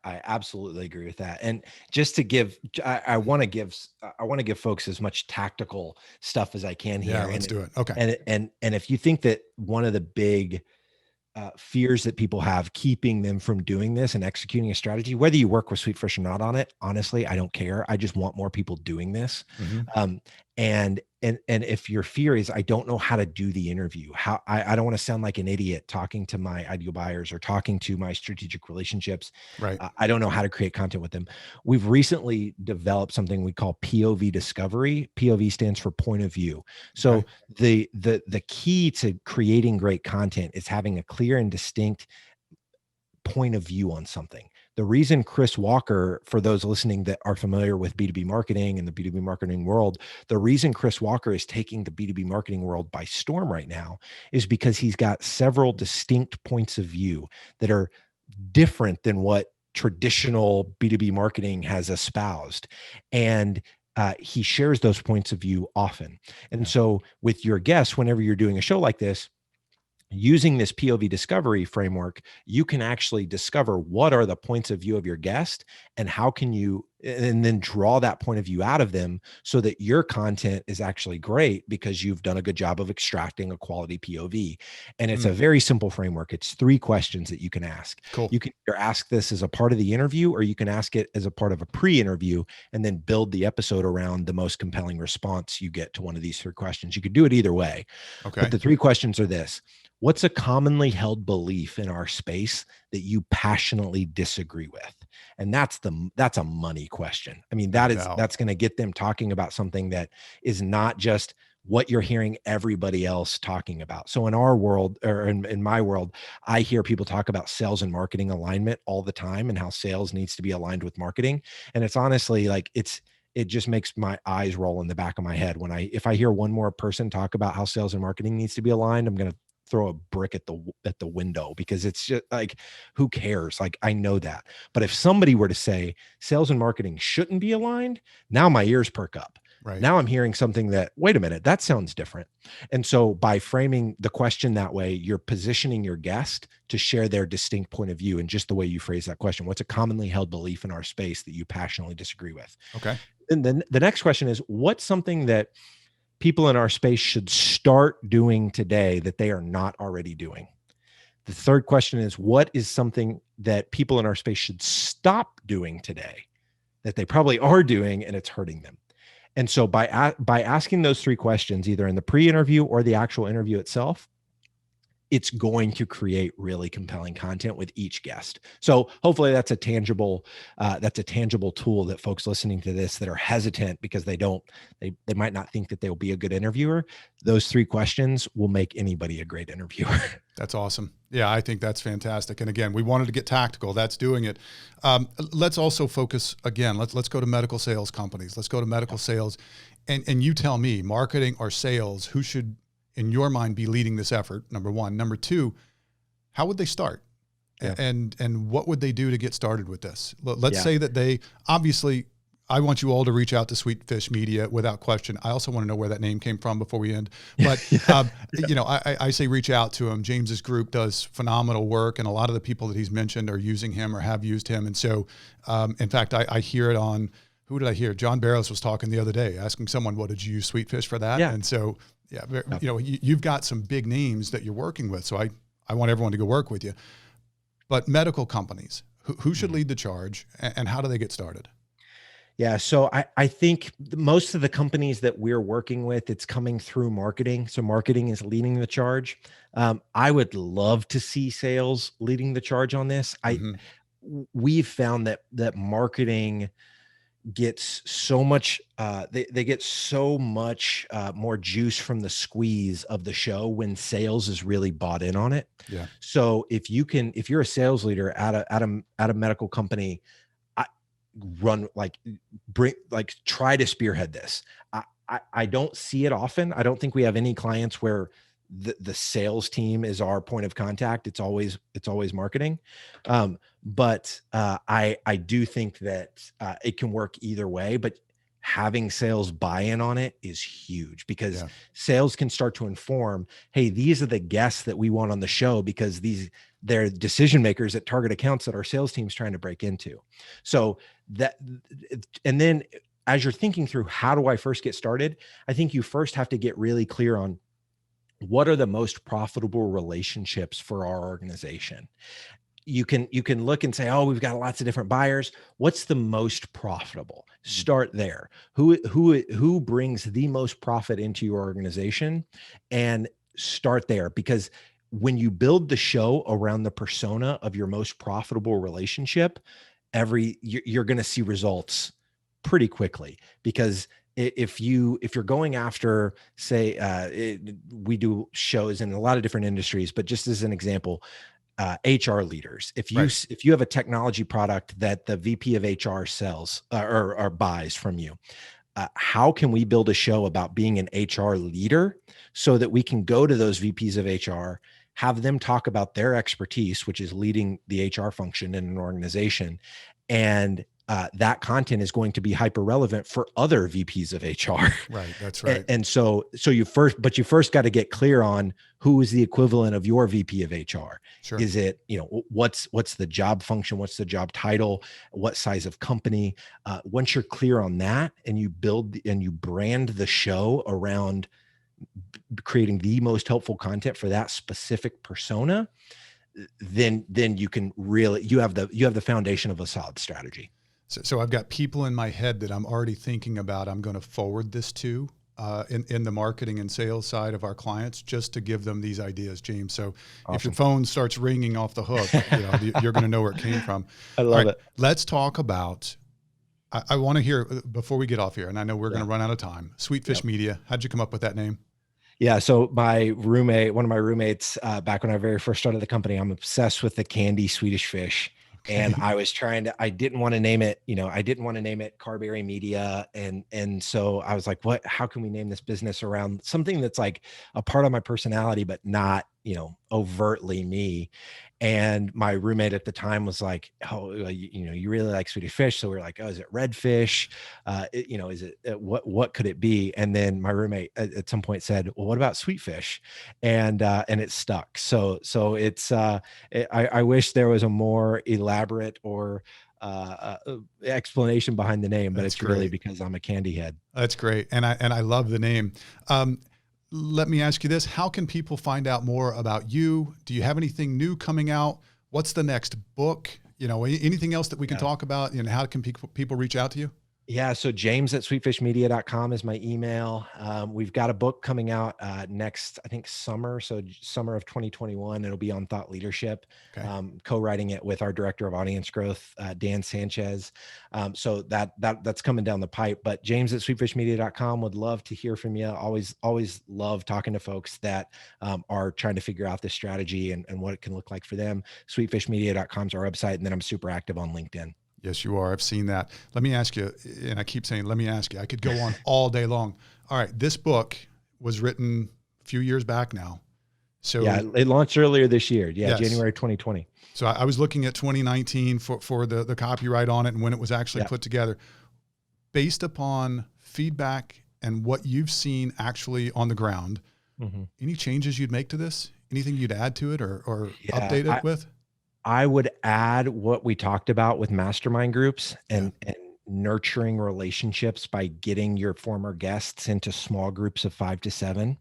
[SPEAKER 2] I absolutely agree with that. And just to give, I want to give folks as much tactical stuff as I can
[SPEAKER 1] Yeah,
[SPEAKER 2] here.
[SPEAKER 1] let's do it. Okay.
[SPEAKER 2] And if you think that one of the big fears that people have keeping them from doing this and executing a strategy, whether you work with Sweetfish or not on it, honestly, I don't care. I just want more people doing this.
[SPEAKER 1] Mm-hmm.
[SPEAKER 2] And if your fear is, I don't know how to do the interview, I don't want to sound like an idiot talking to my ideal buyers or talking to my strategic relationships.
[SPEAKER 1] Right.
[SPEAKER 2] I don't know how to create content with them. We've recently developed something we call POV discovery. POV stands for point of view. So
[SPEAKER 1] Okay.
[SPEAKER 2] the key to creating great content is having a clear and distinct point of view on something. The reason Chris Walker, for those listening that are familiar with B2B marketing and the B2B marketing world, the reason Chris Walker is taking the B2B marketing world by storm right now is because he's got several distinct points of view that are different than what traditional B2B marketing has espoused. And he shares those points of view often. And so with your guests, whenever you're doing a show like this, using this POV discovery framework, you can actually discover what are the points of view of your guest and how can you and then draw that point of view out of them so that your content is actually great because you've done a good job of extracting a quality POV. And it's a very simple framework. It's 3 questions that you can ask.
[SPEAKER 1] Cool.
[SPEAKER 2] You can either ask this as a part of the interview, or you can ask it as a part of a pre-interview and then build the episode around the most compelling response you get to one of these 3 questions. You could do it either way.
[SPEAKER 1] Okay.
[SPEAKER 2] But the 3 questions are this: what's a commonly held belief in our space that you passionately disagree with? And that's a money question. I mean, that's going to get them talking about something that is not just what you're hearing everybody else talking about. So in our world, or in my world, I hear people talk about sales and marketing alignment all the time and how sales needs to be aligned with marketing. And it's honestly like, it just makes my eyes roll in the back of my head if I hear one more person talk about how sales and marketing needs to be aligned, I'm going to throw a brick at the window, because it's just like, who cares? Like, I know that. But if somebody were to say sales and marketing shouldn't be aligned, now my ears perk up.
[SPEAKER 1] Right.
[SPEAKER 2] Now I'm hearing something that, wait a minute, that sounds different. And so by framing the question that way, you're positioning your guest to share their distinct point of view in just the way you phrase that question. What's a commonly held belief in our space that you passionately disagree with?
[SPEAKER 1] Okay.
[SPEAKER 2] And then the next question is, what's something that people in our space should start doing today that they are not already doing? The third question is, what is something that people in our space should stop doing today that they probably are doing and it's hurting them? And so by asking those 3 questions, either in the pre-interview or the actual interview itself, it's going to create really compelling content with each guest. So hopefully that's a tangible tool that folks listening to this that are hesitant because they might not think that they'll be a good interviewer. Those 3 questions will make anybody a great interviewer.
[SPEAKER 1] That's awesome. Yeah, I think that's fantastic. And again, we wanted to get tactical. That's doing it. Let's also focus again. Let's go to medical sales companies. Let's go to medical sales, and you tell me, marketing or sales, who should, in your mind, be leading this effort? Number one. Number two, how would they start? Yeah. And what would they do to get started with this? Let's say that they, obviously, I want you all to reach out to Sweetfish Media without question. I also want to know where that name came from before we end. But, you know, I say reach out to him. James's group does phenomenal work, and a lot of the people that he's mentioned are using him or have used him. And so, in fact, I hear it on, who did I hear? John Barrows was talking the other day, asking someone, what did you use Sweetfish for that?
[SPEAKER 2] Yeah.
[SPEAKER 1] And so, yeah, you know, you've got some big names that you're working with. So I want everyone to go work with you. But medical companies, who should lead the charge, and how do they get started?
[SPEAKER 2] Yeah. So I think most of the companies that we're working with, it's coming through marketing. So marketing is leading the charge. I would love to see sales leading the charge on this. We've found that marketing gets so much, they get so much more juice from the squeeze of the show when sales is really bought in on it.
[SPEAKER 1] Yeah.
[SPEAKER 2] So if you're a sales leader at a medical company, try to spearhead this. I don't see it often. I don't think we have any clients where the sales team is our point of contact. It's always marketing. But I do think that it can work either way, but having sales buy-in on it is huge, because sales can start to inform, hey, these are the guests that we want on the show because they're decision makers at target accounts that our sales team's trying to break into. So and then as you're thinking through, how do I first get started? I think you first have to get really clear on what are the most profitable relationships for our organization. You can look and say, oh, we've got lots of different buyers. What's the most profitable? Start there. Who brings the most profit into your organization, and start there, because when you build the show around the persona of your most profitable relationship, you're going to see results pretty quickly. Because if you're going after, say, we do shows in a lot of different industries, but just as an example, HR leaders. If you have a technology product that the VP of HR sells or buys from you, how can we build a show about being an HR leader so that we can go to those VPs of HR, have them talk about their expertise, which is leading the HR function in an organization, and that content is going to be hyper relevant for other VPs of HR.
[SPEAKER 1] Right. That's
[SPEAKER 2] And,
[SPEAKER 1] right.
[SPEAKER 2] and so you first got to get clear on who is the equivalent of your VP of HR.
[SPEAKER 1] Sure.
[SPEAKER 2] Is it, what's the job function? What's the job title? What size of company? Once you're clear on that and you build and you brand the show around creating the most helpful content for that specific persona, then you can really, you have the foundation of a solid strategy.
[SPEAKER 1] So I've got people in my head that I'm already thinking about. I'm going to forward this to in the marketing and sales side of our clients, just to give them these ideas, James. So
[SPEAKER 2] Awesome.
[SPEAKER 1] If your phone starts ringing off the hook, you're going to know where it came from.
[SPEAKER 2] I love it.
[SPEAKER 1] Let's talk about. I want to hear before we get off here, and I know we're going to run out of time. Sweetfish Media. How'd you come up with that name?
[SPEAKER 2] Yeah. So one of my roommates, back when I very first started the company, I'm obsessed with the candy Swedish fish. Okay. And I didn't want to name it, Carbary Media. And so I was like, how can we name this business around something that's like a part of my personality, but not, overtly me. And my roommate at the time was like, oh, you really like Swedish fish. So we were like, oh, is it redfish? Is it, what could it be? And then my roommate at some point said, well, what about sweet fish? And it stuck. So it's, I wish there was a more elaborate or explanation behind the name, but it's really because I'm a candy head.
[SPEAKER 1] That's great. And I love the name. Let me ask you this. How can people find out more about you? Do you have anything new coming out? What's the next book? Anything else that we can talk about? How can people reach out to you?
[SPEAKER 2] Yeah. So james@sweetfishmedia.com is my email. We've got a book coming out next, I think summer. So summer of 2021, it'll be on thought leadership, co-writing it with our director of audience growth, Dan Sanchez. So that's coming down the pipe, but james@sweetfishmedia.com. Would love to hear from you. Always love talking to folks that are trying to figure out this strategy and what it can look like for them. Sweetfishmedia.com is our website. And then I'm super active on LinkedIn.
[SPEAKER 1] Yes, you are. I've seen that. Let me ask you, and I keep saying, let me ask you, I could go on all day long. All right. This book was written a few years back now. So
[SPEAKER 2] yeah, it launched earlier this year. Yeah.
[SPEAKER 1] Yes.
[SPEAKER 2] January 2020.
[SPEAKER 1] So I was looking at 2019 for the copyright on it and when it was actually put together. Based upon feedback and what you've seen actually on the ground, any changes you'd make to this? Anything you'd add to it or update it with?
[SPEAKER 2] I would add what we talked about with mastermind groups and nurturing relationships by getting your former guests into small groups of 5 to 7,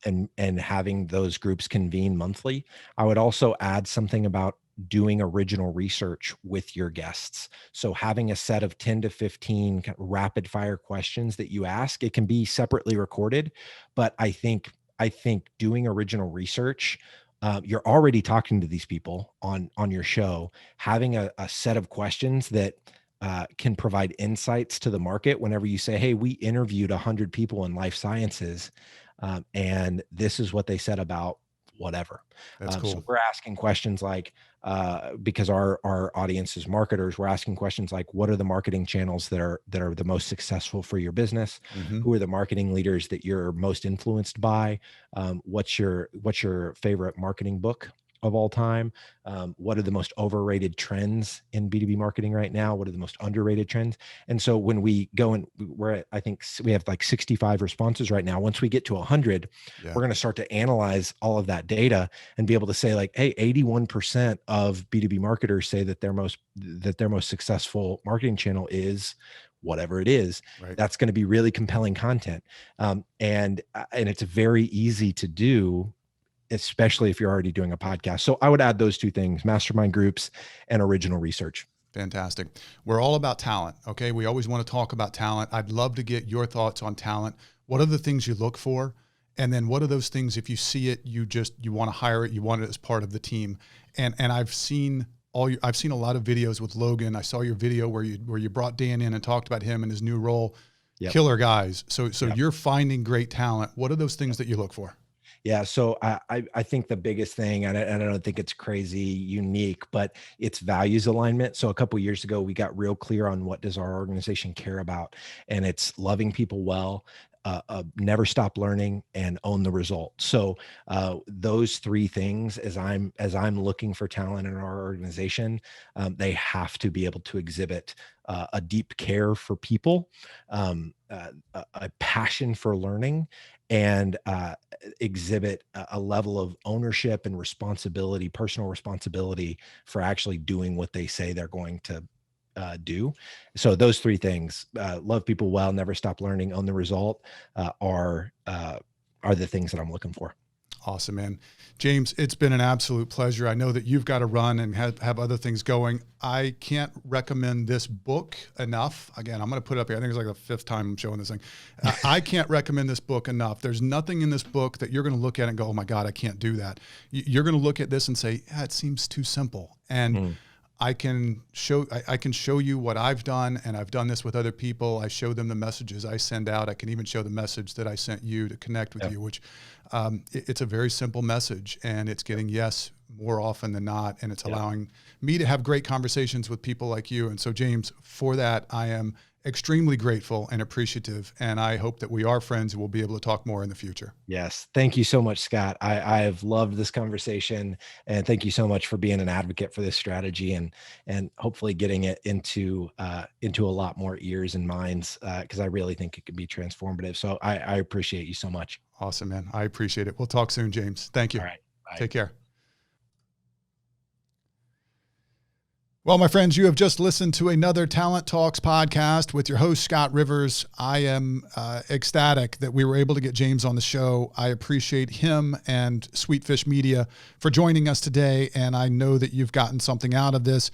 [SPEAKER 2] and having those groups convene monthly. I would also add something about doing original research with your guests. So having a set of 10 to 15 rapid fire questions that you ask, it can be separately recorded, but I think doing original research, you're already talking to these people on your show, having a set of questions that can provide insights to the market. Whenever you say, hey, we interviewed 100 people in life sciences, and this is what they said about whatever.
[SPEAKER 1] That's cool.
[SPEAKER 2] So we're asking questions like, because our audience is marketers, we're asking questions like, what are the marketing channels that are the most successful for your business? Who are the marketing leaders that you're most influenced by? What's your favorite marketing book of all time? What are the most overrated trends in B2B marketing right now? What are the most underrated trends? And so when we go and I think we have like 65 responses right now. Once we get to 100, we're going to start to analyze all of that data and be able to say like, hey, 81% of B2B marketers say that their most successful marketing channel is whatever it is. Right. That's going to be really compelling content. And it's very easy to do, especially if you're already doing a podcast. So I would add those two things: mastermind groups and original research.
[SPEAKER 1] Fantastic. We're all about talent. Okay. We always want to talk about talent. I'd love to get your thoughts on talent. What are the things you look for? And then what are those things, if you see it, you want to hire it, you want it as part of the team. And I've seen a lot of videos with Logan. I saw your video where you brought Dan in and talked about him and his new role. Killer guys. So you're finding great talent. What are those things that you look for?
[SPEAKER 2] Yeah. So I think the biggest thing, and I don't think it's crazy unique, but it's values alignment. So a couple of years ago, we got real clear on what does our organization care about, and it's loving people well, never stop learning, and own the result. So those three things, as I'm looking for talent in our organization, they have to be able to exhibit a deep care for people, a passion for learning, and exhibit a level of ownership and responsibility, personal responsibility for actually doing what they say they're going to do. So those three things, love people well, never stop learning, own the result, are the things that I'm looking for.
[SPEAKER 1] Awesome, man. James, it's been an absolute pleasure. I know that you've got to run and have other things going. I can't recommend this book enough. Again, I'm going to put it up here. I think it's like the fifth time I'm showing this thing. I can't recommend this book enough. There's nothing in this book that you're going to look at and go, oh my God, I can't do that. You're going to look at this and say, yeah, it seems too simple. And I can show you what I've done, and I've done this with other people. I show them the messages I send out. I can even show the message that I sent you to connect with you, which it's a very simple message, and it's getting yes more often than not, and it's allowing me to have great conversations with people like you. And so, James, for that, I am extremely grateful and appreciative, and I hope that we are friends and we'll be able to talk more in the future.
[SPEAKER 2] Yes. Thank you so much, Scott. I have loved this conversation, and thank you so much for being an advocate for this strategy, and hopefully getting it into a lot more ears and minds, because I really think it could be transformative. So I appreciate you so much.
[SPEAKER 1] Awesome, man. I appreciate it. We'll talk soon, James. Thank you.
[SPEAKER 2] All right. Bye.
[SPEAKER 1] Take care. Well, my friends, you have just listened to another Talent Talks podcast with your host, Scott Rivers. I am ecstatic that we were able to get James on the show. I appreciate him and Sweetfish Media for joining us today, and I know that you've gotten something out of this.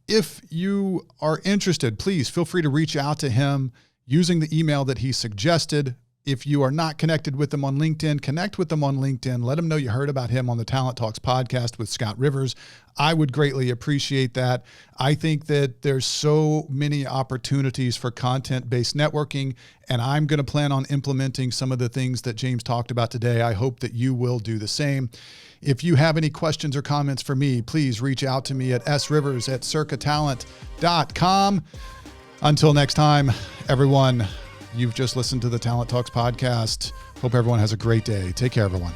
[SPEAKER 1] If you are interested, please feel free to reach out to him using the email that he suggested. If you are not connected with them on LinkedIn, connect with them on LinkedIn. Let them know you heard about him on the Talent Talks podcast with Scott Rivers. I would greatly appreciate that. I think that there's so many opportunities for content-based networking, and I'm going to plan on implementing some of the things that James talked about today. I hope that you will do the same. If you have any questions or comments for me, please reach out to me at srivers@cercatalent.com. Until next time, everyone, you've just listened to the Talent Talks podcast. Hope everyone has a great day. Take care, everyone.